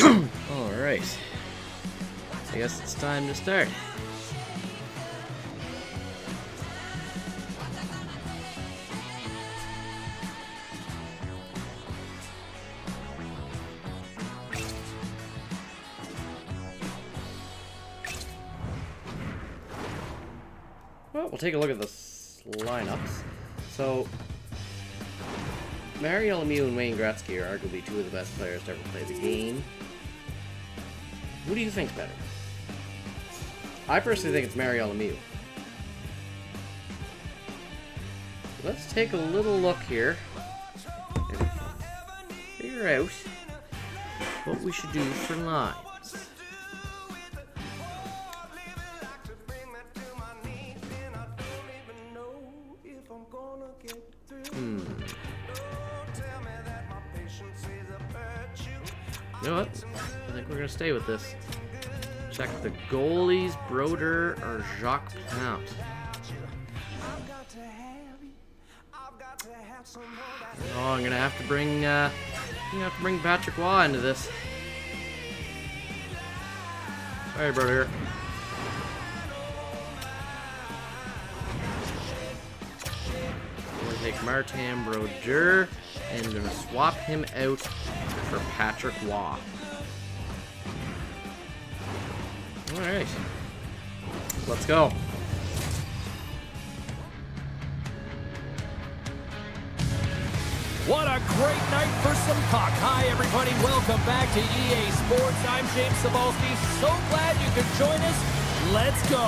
Alright. I guess it's time to start. Well, we'll take a look at the lineups. So, Mario Lemieux and Wayne Gretzky are arguably two of the best players to ever play the game. Who do you think's better? I personally think it's Mario Lemieux. Let's take a little look here and figure out what we should do for lines. You know what? I think we're going to stay with this. Check the goalies, Broder or Jacques Plante. Oh, I'm going to have to bring Patrick Waugh into this. Sorry, Broder. I'm going to take Martin Brodeur and I'm going to swap him out for Patrick Waugh. Alright. Let's go. What a great night for some puck. Hi everybody, welcome back to EA Sports. I'm James Cebulski. So glad you could join us. Let's go.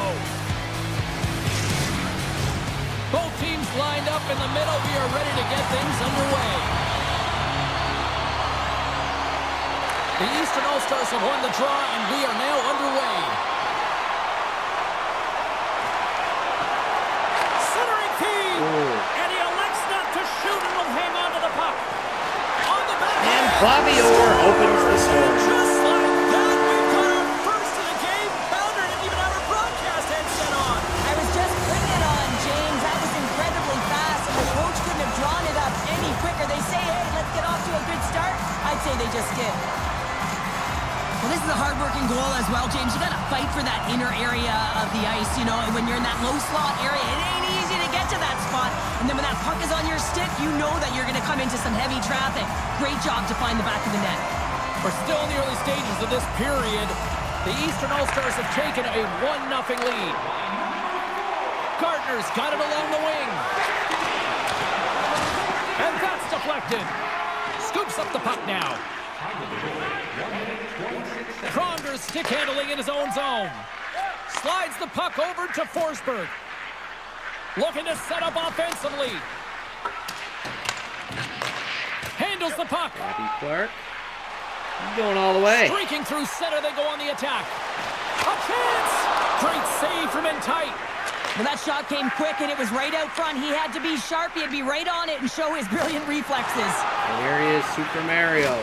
Both teams lined up in the middle. We are ready to get things underway. The Eastern All-Stars have won the draw, and we are now underway. Centering feed! And he elects not to shoot and will hang on to the puck. On the back. And Bobby Orr opens the score. Just like that, we've got our first of the game. Bounder didn't even have her broadcast headset on. I was just putting it on, James. That was incredibly fast, and the coach couldn't have drawn it up any quicker. They say, hey, let's get off to a good start. I'd say they just did. Well, this is a hard-working goal as well, James. You got to fight for that inner area of the ice, you know, and when you're in that low slot area, it ain't easy to get to that spot. And then when that puck is on your stick, you know that you're going to come into some heavy traffic. Great job to find the back of the net. We're still in the early stages of this period. The Eastern All-Stars have taken a 1-0 lead. Gardner's got it along the wing. And that's deflected. Scoops up the puck now. Kronger's stick handling in his own zone. Slides the puck over to Forsberg. Looking to set up offensively. Handles the puck. Bobby Clark. He's going all the way. Streaking through center, they go on the attack. A chance! Great save from in tight. Well, that shot came quick, and it was right out front. He had to be sharp. He had to be right on it and show his brilliant reflexes. And here he is, Super Mario.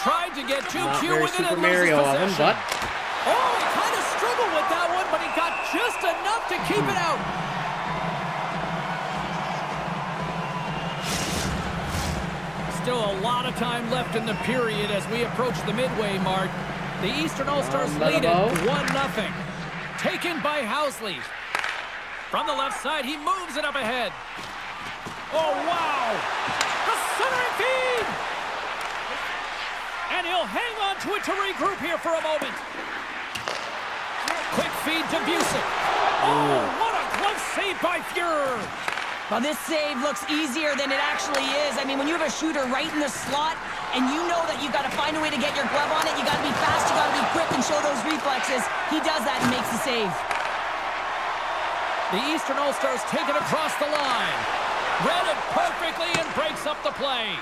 Tried to get too cute with it. Super Mario of him, but oh, he kind of struggled with that one, but he got just enough to keep it out. Still a lot of time left in the period as we approach the midway mark. The Eastern All-Stars lead it 1-0. Taken by Housley. From the left side, he moves it up ahead. Oh, wow! The centering feed! And he'll hang on to it to regroup here for a moment. Quick feed to Busick. Oh, what a glove save by Fuhrer. Well, this save looks easier than it actually is. I mean, when you have a shooter right in the slot and you know that you've got to find a way to get your glove on it, you got to be fast, you got to be quick and show those reflexes. He does that and makes the save. The Eastern All-Stars take it across the line. Read it perfectly and breaks up the play.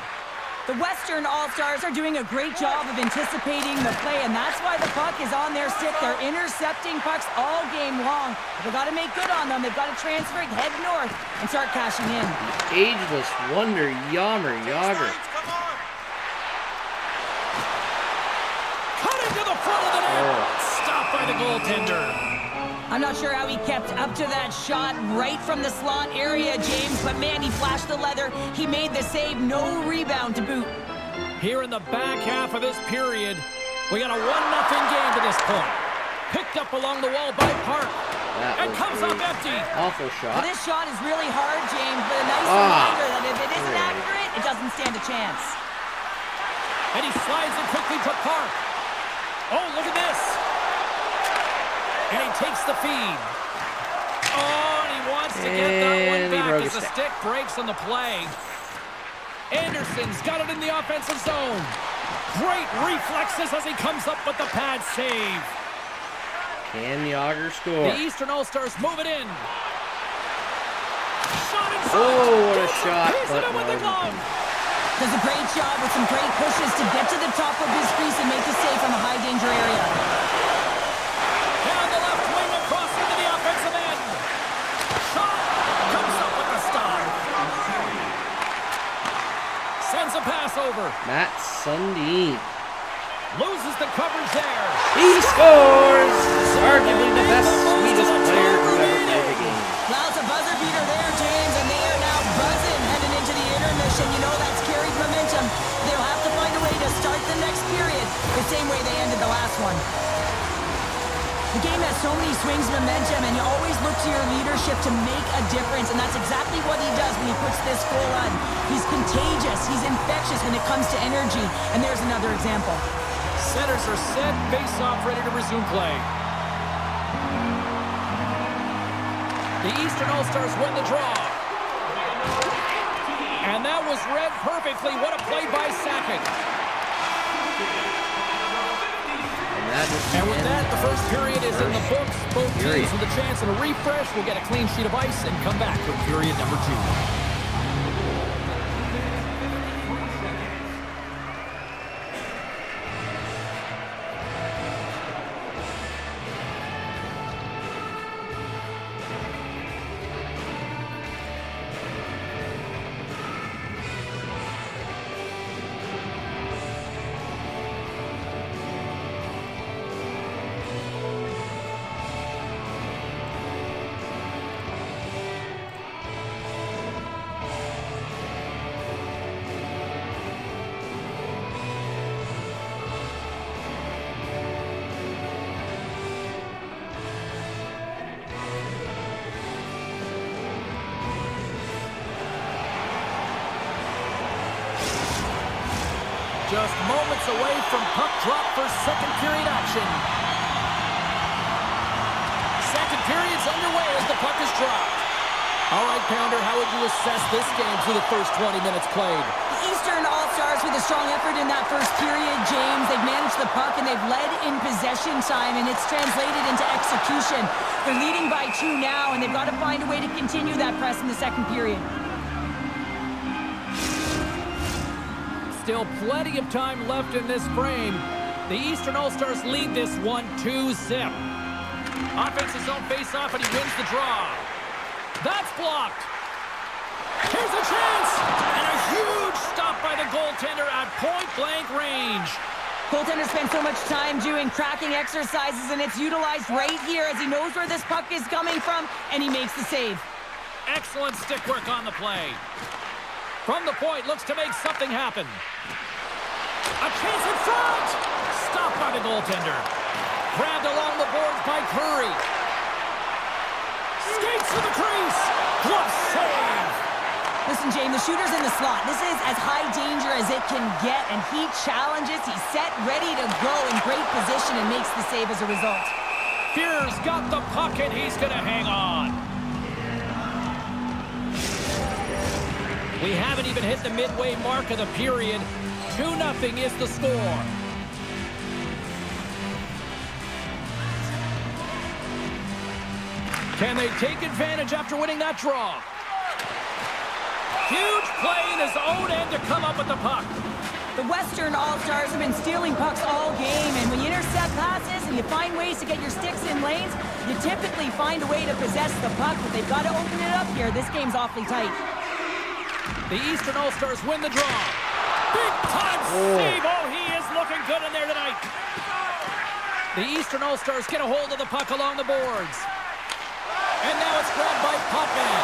The Western All-Stars are doing a great job of anticipating the play, and that's why the puck is on their stick. They're intercepting pucks all game long. They've got to make good on them. They've got to transfer it, head north, and start cashing in. Ageless Wonder Yammer Yager. Cut into the front of the net. Stopped by the goaltender. I'm not sure how he kept up to that shot right from the slot area, James, but man, he flashed the leather. He made the save, no rebound to boot. Here in the back half of this period, we got a 1-0 game to this point. Picked up along the wall by Park. And comes up empty. Awful shot. Well, this shot is really hard, James, but a nice reminder that if it isn't accurate, it doesn't stand a chance. And he slides it quickly to Park. Oh, look at this. And he takes the feed. Oh, and he wants to get that one back as the stick breaks on the play. Anderson's got it in the offensive zone. Great reflexes as he comes up with the pad save. Can Yager score? The Eastern All-Stars move it in. Shot in front. Oh, what a shot. He's with the glove. Does a great job with some great pushes to get to the top of his crease and make the save from a high-danger area. Down the left wing across into the offensive end. Shot comes up with the stop. Sends a pass over. Matt Sundin. Loses the coverage there. He scores! Arguably the best Swedish player who ever played the game. Well, it's a buzzer beater there, James, and they are now buzzing heading into the intermission. You know that's carried momentum. They'll have to find a way to start the next period the same way they ended the last one. The game has so many swings of momentum, and you always look to your leadership to make a difference, and that's exactly what he does when he puts this goal on. He's contagious. He's infectious when it comes to energy, and there's another example. Centers are set, face-off ready to resume play. The Eastern All-Stars win the draw. And that was read perfectly. What a play by Sakic. And with that, the first period is in the books. Both teams with a chance at a refresh will get a clean sheet of ice and come back with period number 2. Just moments away from puck drop for second period action. Second period's underway as the puck is dropped. All right, Pounder, how would you assess this game through the first 20 minutes played? The Eastern All-Stars with a strong effort in that first period, James. They've managed the puck and they've led in possession time, and it's translated into execution. They're leading by 2 now, and they've got to find a way to continue that press in the second period. Still plenty of time left in this frame. The Eastern All-Stars lead this one 2-0. Offensive zone face-off, and he wins the draw. That's blocked. Here's a chance! And a huge stop by the goaltender at point-blank range. Goaltender spent so much time doing tracking exercises, and it's utilized right here as he knows where this puck is coming from, and he makes the save. Excellent stick work on the play. From the point, looks to make something happen. A chance in front! Stopped by the goaltender. Grabbed along the boards by Curry. Skates to the crease. Glove save. Listen, James, the shooter's in the slot. This is as high danger as it can get, and he challenges. He's set, ready to go in great position, and makes the save as a result. Fear's got the puck, and he's going to hang on. We haven't even hit the midway mark of the period. 2-0 is the score. Can they take advantage after winning that draw? Huge play in his own end to come up with the puck. The Western All-Stars have been stealing pucks all game, and when you intercept passes and you find ways to get your sticks in lanes, you typically find a way to possess the puck, but they've got to open it up here. This game's awfully tight. The Eastern All-Stars win the draw. Big-time save. Oh, he is looking good in there tonight. The Eastern All-Stars get a hold of the puck along the boards. And now it's grabbed by Potvin.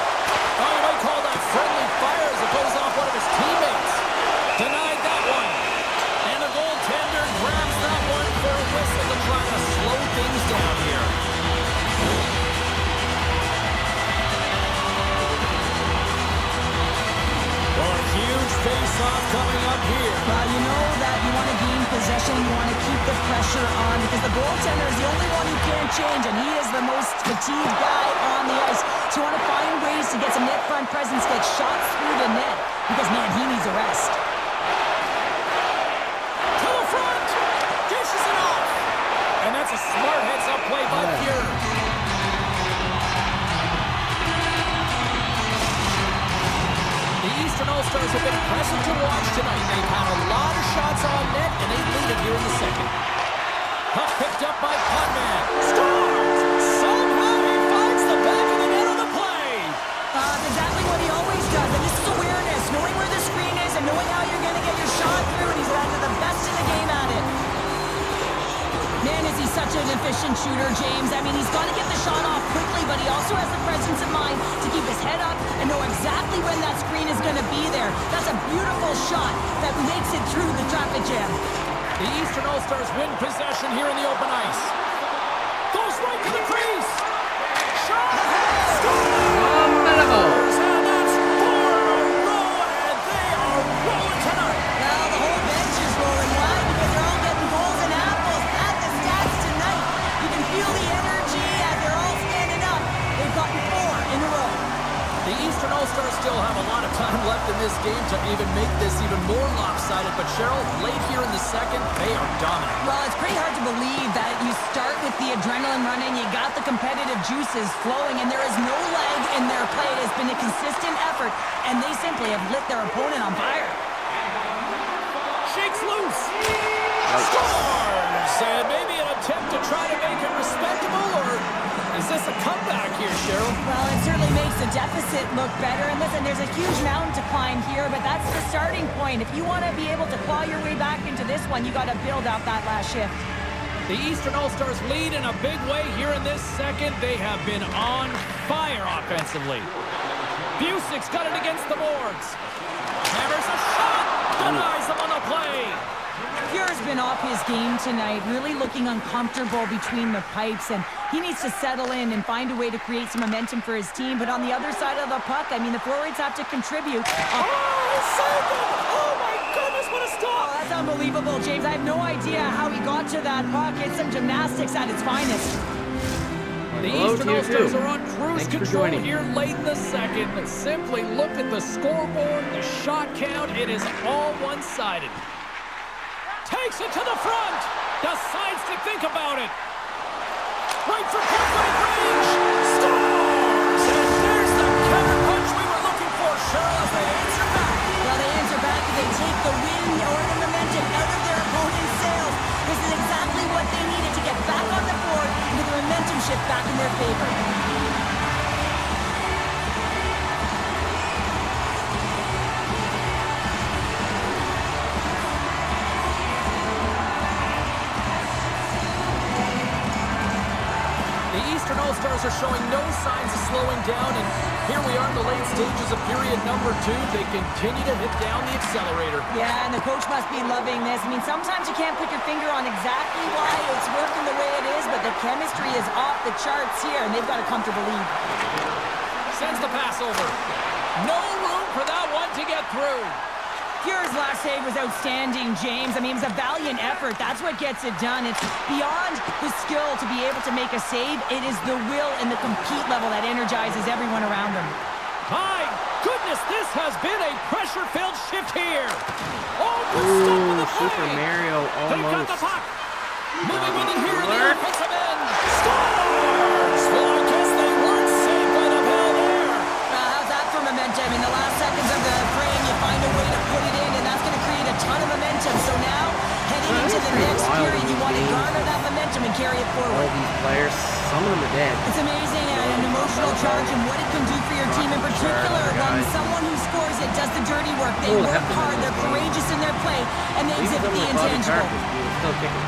Oh, you might call that friendly fire as it goes off one of his teammates. Denied that one. pressure on because the goaltender is the only one who can't change, and he is the most fatigued guy on the ice. So you want to find ways to get some net front presence, get shots through the net, because, man, he needs a rest. To the front! Dishes it off! And that's a smart heads-up play by Fuhr. The Eastern All-Stars have been impressive to watch tonight. They've had a lot of shots on net, and they lead it here in the second. Puck picked up by Putman. Scores! Somehow he finds the back of the net on the play. That's exactly what he always does, and this is awareness, knowing where the screen is and knowing how you're going to get your shot through, and he's one of the best in the game at it. Man, is he such an efficient shooter, James. I mean, he's got to get the shot off quickly, but he also has the presence of mind to keep his head up and know exactly when that screen is going to be there. That's a beautiful shot that makes it through the traffic jam. The Eastern All-Stars win possession here in the open ice. Goes right to the crease. Shot! Scores! And that's 4 in a row, and they are rolling tonight. Well, the whole bench is rolling. Why? Because they're all getting goals and apples at the stats tonight. You can feel the energy as they're all standing up. They've gotten 4 in a row. The Eastern All-Stars still have a lot of time left in this game to even make this even more lopsided, but Cheryl, late here in the second, they are dominant. Well, it's pretty hard to believe that you start with the adrenaline running, you got the competitive juices flowing, and there is no lag in their play. It has been a consistent effort, and they simply have lit their opponent on fire. Shakes loose. Scores! And maybe an attempt to try to make it respectable, or is this a comeback here, Cheryl? Well, it certainly makes the deficit look better. And listen, there's a huge mountain to climb here, but that's the starting point. If you want to be able to claw your way back into this one, you got to build out that last shift. The Eastern All-Stars lead in a big way here in this second. They have been on fire offensively. Busic's got it against the boards. Hammers a shot. Denies him on the play. Fuhr's been off his game tonight, really looking uncomfortable between the pipes, and he needs to settle in and find a way to create some momentum for his team. But on the other side of the puck, I mean, the forwards have to contribute. Oh, he saved it! Oh, my goodness, what a stop! Oh, that's unbelievable, James. I have no idea how he got to that puck. It's some gymnastics at its finest. The Eastern All-Stars are on cruise control here late in the second. But simply look at the scoreboard, the shot count. It is all one-sided. Takes it to the front. Decides to think about it. Right for point-blank range. Scores! And there's the counter punch we were looking for, Cheryl, as they answer back. Well, they answer back and they take the wind or the momentum out of their opponent's sails. This is exactly what they needed to get back on the board and get the momentum shift back in their favor. All-Stars are showing no signs of slowing down, and here we are in the late stages of period number 2. They continue to hit down the accelerator. Yeah, and the coach must be loving this. I mean, sometimes you can't put your finger on exactly why it's working the way it is, but the chemistry is off the charts here, and they've got a comfortable lead. Sends the pass over. No room for that one to get through. Fuhr's last save was outstanding, James. I mean, it was a valiant effort. That's what gets it done. It's beyond the skill to be able to make a save. It is the will and the compete level that energizes everyone around them. My goodness, this has been a pressure-filled shift here. Oh, good stop on the play. Super Mario almost. They got the puck. Moving in here in the offensive end. Scores! Well, I guess they weren't safe by the bell there. How's that for momentum? In the last seconds of the frame, you find a way to put it in, and that's going to create a ton of momentum. So now, heading into the next period, you want to garner that momentum and carry it forward. All these players, some of them are dead. It's amazing an emotional charge and what it can do for your team in particular. When someone who scores it does the dirty work, they work hard, they're courageous in their play, and they exhibit the intangible. Still kicking.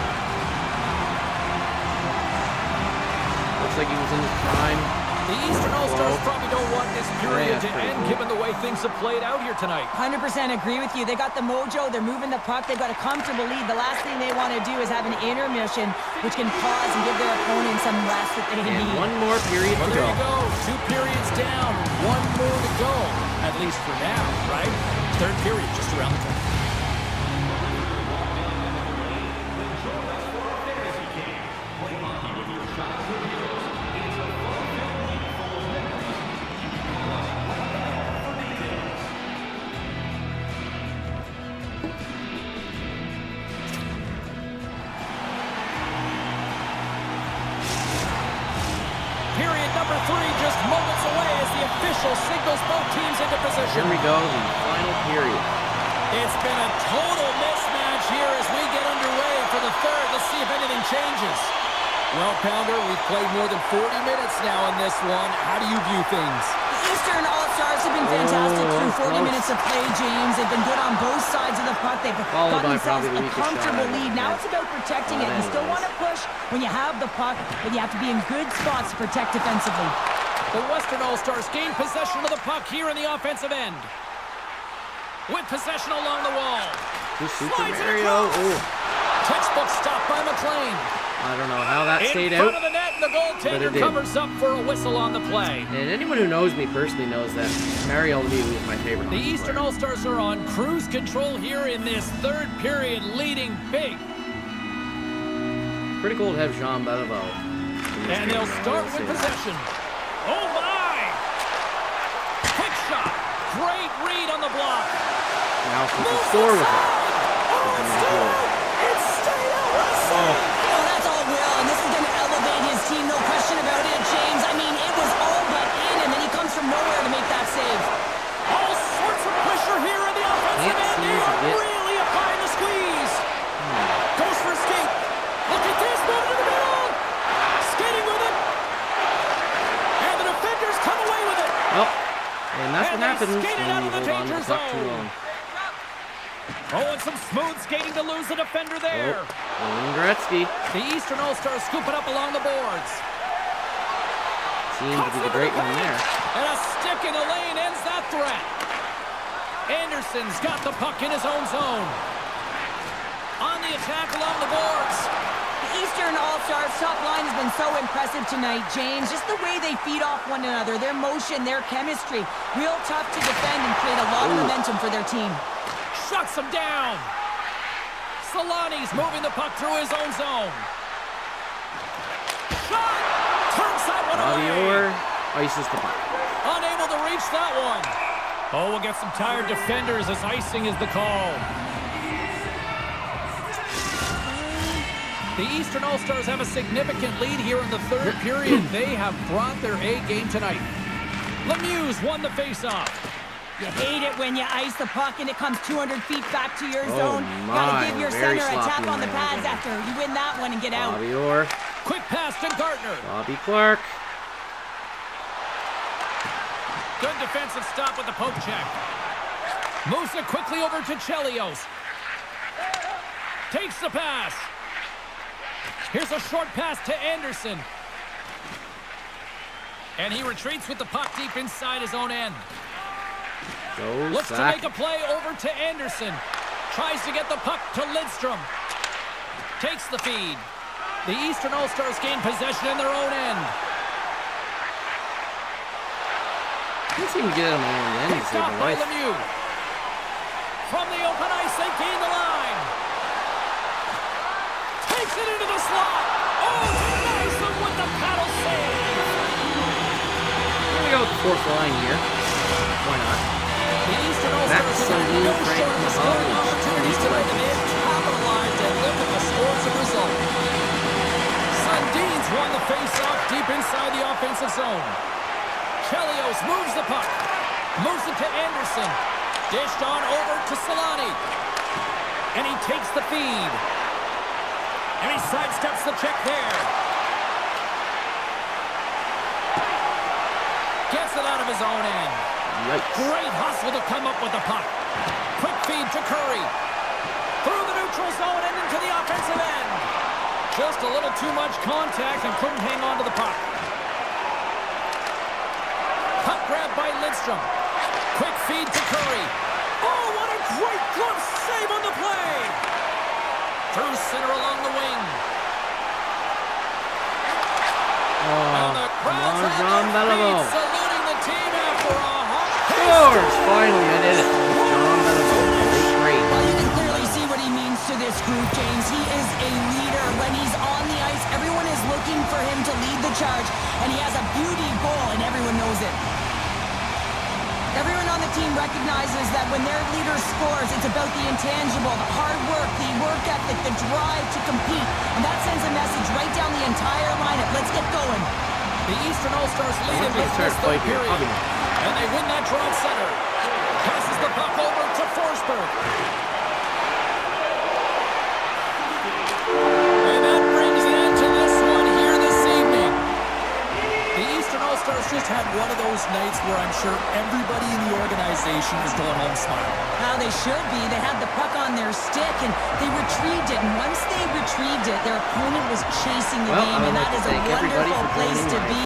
Looks like he was in his prime. The Eastern All-Stars probably don't want this period to end, given the way things have played out here tonight. 100% agree with you. They got the mojo. They're moving the puck. They've got a comfortable lead. The last thing they want to do is have an intermission, which can pause and give their opponent some rest that they need. One more period to go. There you go. 2 periods down. 1 more to go. At least for now, right? Third period just around the corner. official signals both teams into position. Here we go, the final period. It's been a total mismatch here as we get underway for the third. Let's see if anything changes. Well, Pounder, we've played more than 40 minutes now in this one. How do you view things? The Eastern All-Stars have been fantastic through 40 minutes of play, James. They've been good on both sides of the puck. They've got themselves a comfortable lead. Now it's about protecting it. You still want to push when you have the puck, but you have to be in good spots to protect defensively. The Western All-Stars gain possession of the puck here in the offensive end. With possession along the wall. Super Mario. Textbook stop by McLean. I don't know how that stayed out. In front of the net, and the goaltender covers up for a whistle on the play. And anyone who knows me personally knows that Mario Lemieux is my favorite. The Eastern All-Stars are on cruise control here in this third period, leading big. Pretty cool to have Jean Beliveau. And they'll start with possession. Oh my! Quick shot. Great read on the block. Now he can score with it. It's straight out Russell. Oh, that's all Will, and this is going to elevate his team, no question about it, James. I mean, it was all but in, and then he comes from nowhere to make that save. All sorts of pressure here in the offensive end. They are really applying the squeeze. Goes for a skate. Look at this, move to the middle. Skating with it. And the defenders come away with it. Well, and that's what happens when you hold on to the puck too long. Oh, and some smooth skating to lose the defender there. Wayne Gretzky. The Eastern All-Stars scoop it up along the boards. Seems to be the great one there. And a stick in the lane ends that threat. Anderson's got the puck in his own zone. On the attack along the boards. The Eastern All-Stars top line has been so impressive tonight, James. Just the way they feed off one another, their motion, their chemistry. Real tough to defend and create a lot of momentum for their team. Shuts him down. Solani's moving the puck through his own zone. Shot! Turns that one away. Ices the puck. Unable to reach that one. Oh, we'll get some tired defenders as icing is the call. The Eastern All-Stars have a significant lead here in the third period. They have brought their A game tonight. Lemieux won the faceoff. You hate it when you ice the puck and it comes 200 feet back to your zone. Gotta give your center a tap on the pads after you win that one and get out. Bobby Orr. Quick pass to Gardner. Bobby Clark. Good defensive stop with the poke check. Moves it quickly over to Chelios. Takes the pass. Here's a short pass to Anderson. And he retreats with the puck deep inside his own end. Looks to make a play over to Anderson. Tries to get the puck to Lidstrom. Takes the feed. The Eastern All-Stars gain possession in their own end. Can't seem to get it on my own end. Picked off by Lemieux. From the open ice, they gain the line. Takes it into the slot. Oh, denies them with the paddle save. We're going to go with the fourth line here. Why not? The Eastern All-Stars have had no short of scoring opportunities tonight, and they have capitalized and lifted the score as a result. Sundins won the face-off deep inside the offensive zone. Chelios moves the puck. Moves it to Anderson. Dished on over to Solani. And he takes the feed. And he sidesteps the check there. Gets it out of his own end. Yikes. Great hustle to come up with the puck. Quick feed to Curry. Through the neutral zone and into the offensive end. Just a little too much contact and couldn't hang on to the puck. Puck grab by Lidstrom. Quick feed to Curry. Oh, what a great glove save on the play. Through center along the wing. And the crowd's on their feet, saluting the team after a scores! Finally, I did it. John Beliveau. Great. Well, you can clearly see what he means to this group, James. He is a leader. When he's on the ice, everyone is looking for him to lead the charge, and he has a beauty goal, and everyone knows it. Everyone on the team recognizes that when their leader scores, it's about the intangible, the hard work, the work ethic, the drive to compete, and that sends a message right down the entire lineup. Let's get going. The Eastern All-Stars lead in this third period. And they win that draw at center. Passes the puck over to Forsberg. And that brings an end to this one here this evening. The Eastern All-Stars just had one of those nights where I'm sure everybody in the organization is going home smiling. How they should be. They had the puck on their stick, and they retrieved it. And once they retrieved it, their opponent was chasing the game, and that is a wonderful place to be.